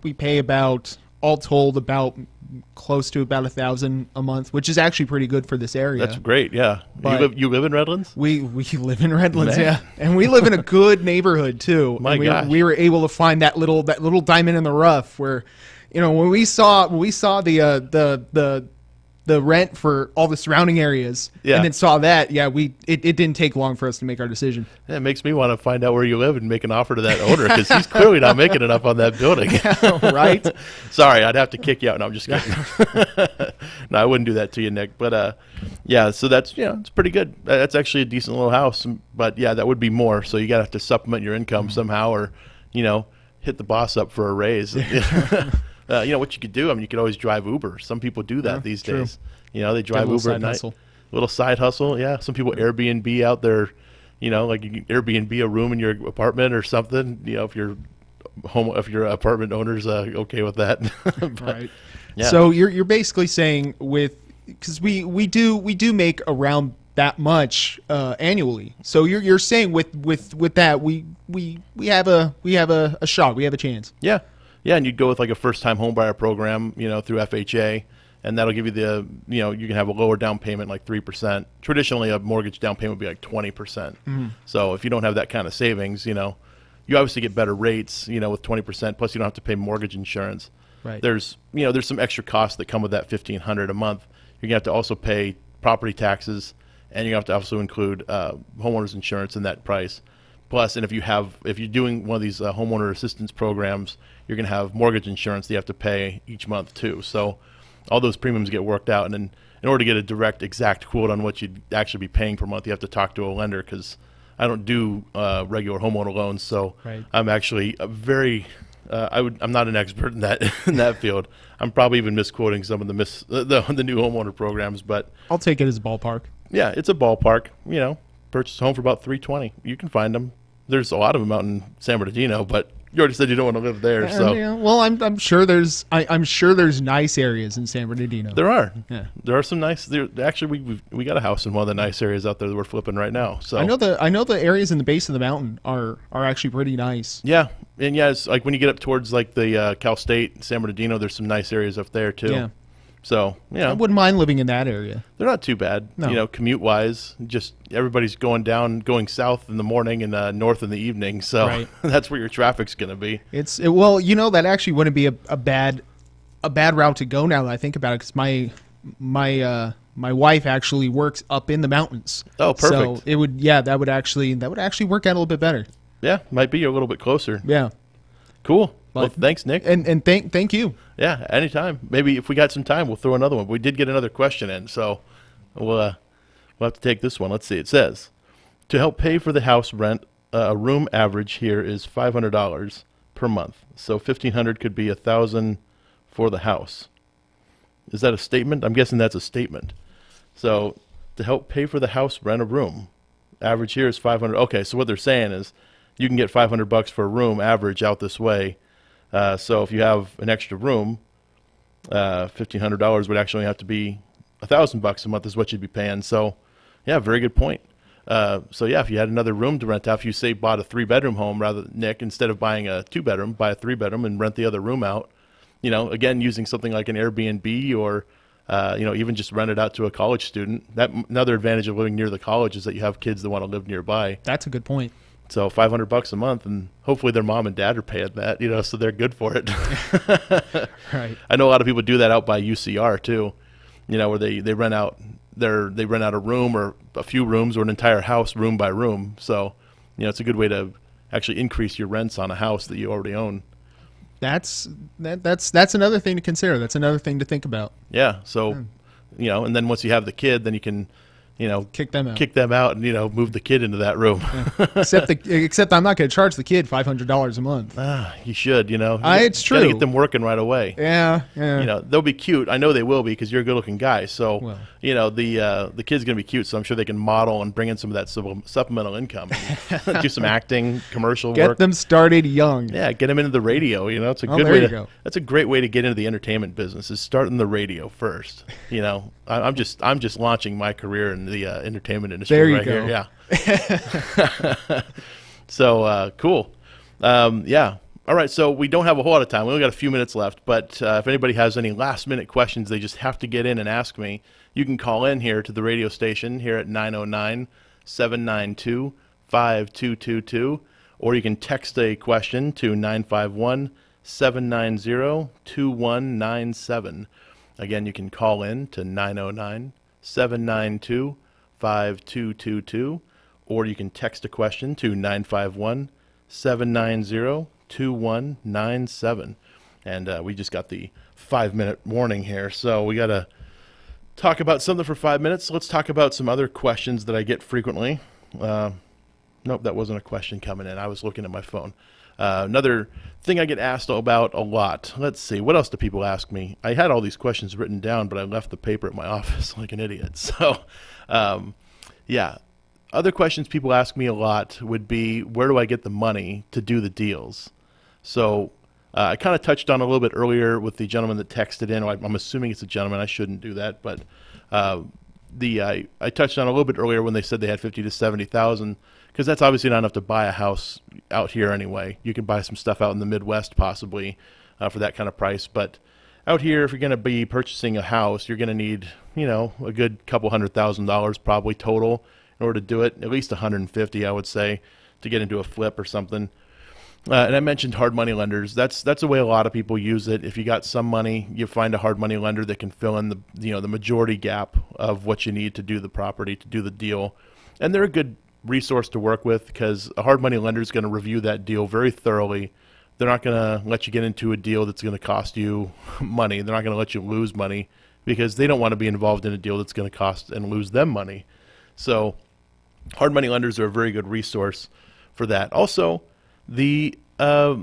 we pay about, all told, about close to about $1,000 a month, which is actually pretty good for this area. That's great, yeah. But you live in Redlands? We live in Redlands, Man. yeah, and we live in a good neighborhood too. My gosh. We were able to find that little diamond in the rough where, when we saw the rent for all the surrounding areas, and then saw that, it didn't take long for us to make our decision. Yeah, it makes me want to find out where you live and make an offer to that owner, because he's clearly not making enough on that building. Right? Sorry, I'd have to kick you out. No, I'm just kidding. No, I wouldn't do that to you, Nick. But so that's it's pretty good. That's actually a decent little house. But yeah, that would be more. So you got to have to supplement your income somehow, or hit the boss up for a raise. What you could do, you could always drive Uber. Some people do that these days. They drive Uber at night. Hustle. Little side hustle, yeah. Some people Airbnb out their, like you can Airbnb a room in your apartment or something. If your apartment owner's okay with that. But, right. Yeah. So you're basically saying because we do make around that much annually. So you're saying with that we have a shot. We have a chance. Yeah. Yeah, and you'd go with like a first-time homebuyer program, through FHA, and that'll give you you can have a lower down payment, like 3%. Traditionally, a mortgage down payment would be like 20%. Mm-hmm. So if you don't have that kind of savings, you obviously get better rates, with 20%. Plus, you don't have to pay mortgage insurance. Right. There's some extra costs that come with that $1,500 a month. You're gonna have to also pay property taxes, and you have to also include homeowners insurance in that price. Plus, and if you're doing one of these homeowner assistance programs, you're going to have mortgage insurance that you have to pay each month too. So all those premiums get worked out, and then in order to get a direct, exact quote on what you'd actually be paying per month, you have to talk to a lender, because I don't do regular homeowner loans. So Right. I'm actually I'm not an expert in that field. I'm probably even misquoting some of the new homeowner programs, but I'll take it as a ballpark. yeah, it's a ballpark. Purchase a home for about $320. You can find them. There's a lot of them out in San Bernardino, but you already said you don't want to live there. So Yeah, well, I'm sure there's nice areas in San Bernardino. there are. Yeah. There are some nice. Actually, we got a house in one of the nice areas out there that we're flipping right now. So I know the areas in the base of the mountain are actually pretty nice. yeah, and yeah, it's like when you get up towards like the Cal State, San Bernardino, there's some nice areas up there too. Yeah. So I wouldn't mind living in that area. they're not too bad. No. Commute wise, just everybody's going south in the morning and north in the evening. So Right. that's where your traffic's going to be. Well, that actually wouldn't be a bad route to go now that I think about it, because my wife actually works up in the mountains. Oh, perfect. So that would actually work out a little bit better. Yeah, might be a little bit closer. Yeah. Cool. Well, But- thanks, Nick. And thank you. Yeah, anytime. Maybe if we got some time, we'll throw another one. We did get another question in, so we'll have to take this one. Let's see. It says, to help pay for the house rent, a room average here is $500 per month. So $1,500 could be $1,000 for the house. Is that a statement? I'm guessing that's a statement. So to help pay for the house, rent a room. Average here is $500. Okay, so what they're saying is you can get $500 for a room average out this way. So if you have an extra room, $1,500 would actually have to be $1,000 a month is what you'd be paying. So, yeah, very good point. So yeah, if you had another room to rent out, if you say bought a 3-bedroom home, rather Nick, instead of buying a 2-bedroom, buy a 3-bedroom and rent the other room out. Again, using something like an Airbnb or even just rent it out to a college student. Another advantage of living near the college is that you have kids that want to live nearby. That's a good point. So $500 a month, and hopefully their mom and dad are paying that, so they're good for it. Right. I know a lot of people do that out by UCR too, where they rent out a room or a few rooms or an entire house room by room. So, it's a good way to actually increase your rents on a house that you already own. That's another thing to consider. That's another thing to think about. Yeah. So, and then once you have the kid, then you can, Kick them out and, move the kid into that room. Except I'm not going to charge the kid $500 a month. You should, It's true. You gotta get them working right away. Yeah. They'll be cute. I know they will be because you're a good-looking guy. So, Well. The kid's gonna be cute. So I'm sure they can model and bring in some of that supplemental income. Do some acting, commercial Get work. them started young. Yeah, get them into the radio. It's a good there way you to. go. That's a great way to get into the entertainment business. Is start in the radio first. I'm just launching my career in the entertainment industry There you right go. here. Yeah. So cool. Yeah. All right. So we don't have a whole lot of time. We only got a few minutes left. But if anybody has any last minute questions, they just have to get in and ask me. You can call in here to the radio station here at 909-792-5222, or you can text a question to 951-790-2197. Again, you can call in to 909-792-5222, or you can text a question to 951-790-2197. And we just got the 5-minute warning here, so we got to talk about something for 5 minutes. Let's talk about some other questions that I get frequently. Nope, that wasn't a question coming in. I was looking at my phone. Another thing I get asked about a lot. Let's see. What else do people ask me? I had all these questions written down, but I left the paper at my office like an idiot. So, yeah. Other questions people ask me a lot would be, where do I get the money to do the deals? So I kind of touched on a little bit earlier with the gentleman that texted in. I'm assuming it's a gentleman. I shouldn't do that, but I touched on a little bit earlier when they said they had 50 to 70,000, because that's obviously not enough to buy a house out here anyway. You can buy some stuff out in the Midwest possibly for that kind of price, but out here, if you're going to be purchasing a house, you're going to need, a good couple $100,000 probably total in order to do it. At least 150, I would say, to get into a flip or something. And I mentioned hard money lenders. That's the way a lot of people use it. If you got some money, you find a hard money lender that can fill in the majority gap of what you need to do the property, to do the deal. And they're a good resource to work with because a hard money lender is going to review that deal very thoroughly. They're not going to let you get into a deal that's going to cost you money. They're not going to let you lose money because they don't want to be involved in a deal that's going to cost and lose them money. So hard money lenders are a very good resource for that. Also, there are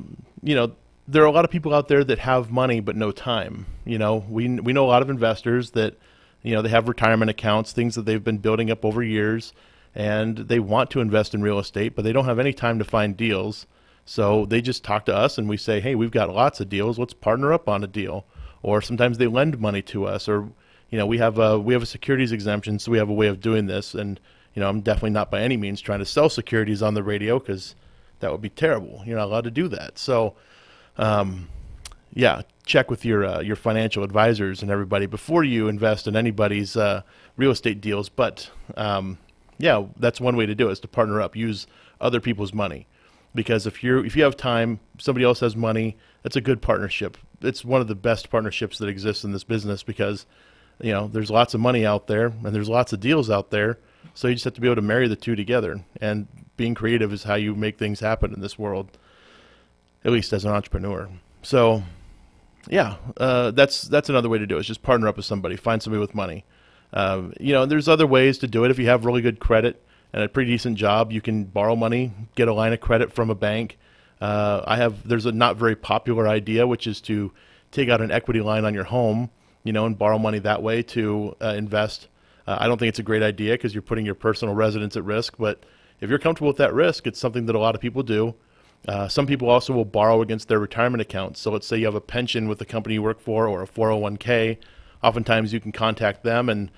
a lot of people out there that have money but no time. We know a lot of investors that, they have retirement accounts, things that they've been building up over years, and they want to invest in real estate, but they don't have any time to find deals. So they just talk to us and we say, hey, we've got lots of deals. Let's partner up on a deal. Or sometimes they lend money to us, or, we have a securities exemption, so we have a way of doing this. And, I'm definitely not by any means trying to sell securities on the radio because that would be terrible. You're not allowed to do that. So, check with your financial advisors and everybody before you invest in anybody's real estate deals. But that's one way to do it, is to partner up, use other people's money. Because if you have time, somebody else has money, that's a good partnership. It's one of the best partnerships that exists in this business because, there's lots of money out there and there's lots of deals out there. So you just have to be able to marry the two together. And being creative is how you make things happen in this world, at least as an entrepreneur. So, that's another way to do it, is just partner up with somebody, find somebody with money. There's other ways to do it. If you have really good credit and a pretty decent job, you can borrow money, get a line of credit from a bank. There's a not very popular idea, which is to take out an equity line on your home, and borrow money that way to invest. I don't think it's a great idea because you're putting your personal residence at risk, but if you're comfortable with that risk, it's something that a lot of people do. Some people also will borrow against their retirement accounts. So let's say you have a pension with the company you work for or a 401k. Oftentimes you can contact them and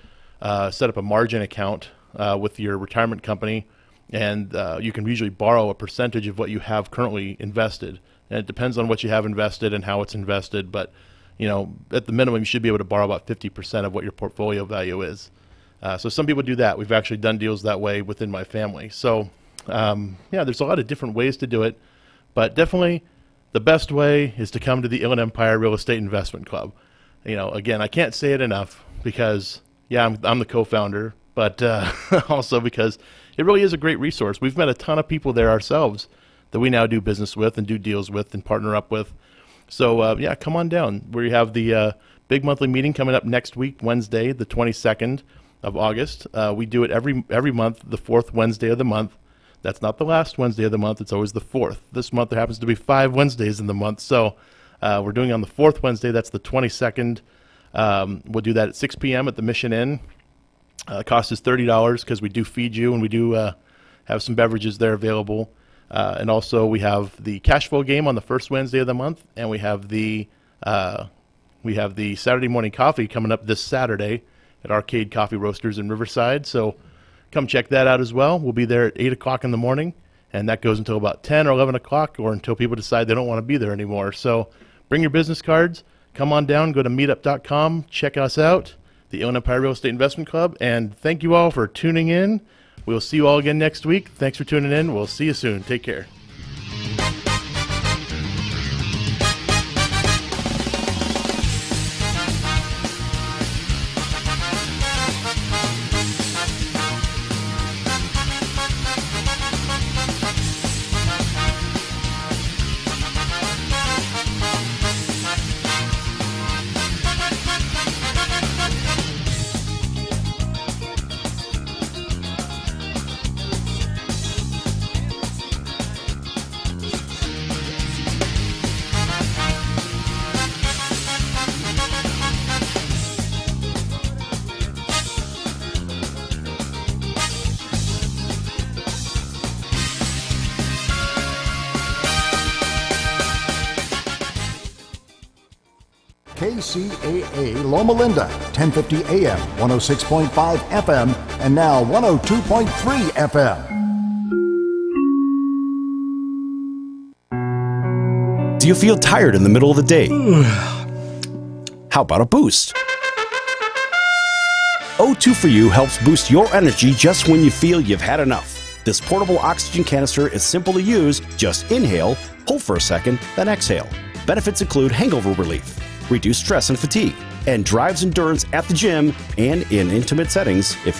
set up a margin account with your retirement company, and you can usually borrow a percentage of what you have currently invested. And it depends on what you have invested and how it's invested, but at the minimum you should be able to borrow about 50% of what your portfolio value is. So some people do that. We've actually done deals that way within my family. So there's a lot of different ways to do it, but definitely the best way is to come to the Inland Empire Real Estate Investment Club. Again, I can't say it enough because I'm the co-founder, but also because it really is a great resource. We've met a ton of people there ourselves that we now do business with and do deals with and partner up with. So come on down. We have the big monthly meeting coming up next week, Wednesday, the 22nd of August. We do it every month, the fourth Wednesday of the month. That's not the last Wednesday of the month. It's always the fourth. This month there happens to be 5 Wednesdays in the month. So we're doing on the fourth Wednesday. That's the 22nd. We'll do that at 6 p.m. at the Mission Inn. Cost is $30 because we do feed you and we do have some beverages there available. And also we have the cash flow game on the first Wednesday of the month, and we have the Saturday morning coffee coming up this Saturday at Arcade Coffee Roasters in Riverside. So come check that out as well. We'll be there at 8 o'clock in the morning, and that goes until about 10 or 11 o'clock or until people decide they don't want to be there anymore. So bring your business cards. Come on down. Go to meetup.com. Check us out, the Inland Empire Real Estate Investment Club. And thank you all for tuning in. We'll see you all again next week. Thanks for tuning in. We'll see you soon. Take care. KCAA Loma Linda, 1050 AM, 106.5 FM, and now 102.3 FM. Do you feel tired in the middle of the day? How about a boost? O2 for You helps boost your energy just when you feel you've had enough. This portable oxygen canister is simple to use. Just inhale, hold for a second, then exhale. Benefits include hangover relief, reduce stress and fatigue, and drives endurance at the gym and in intimate settings if you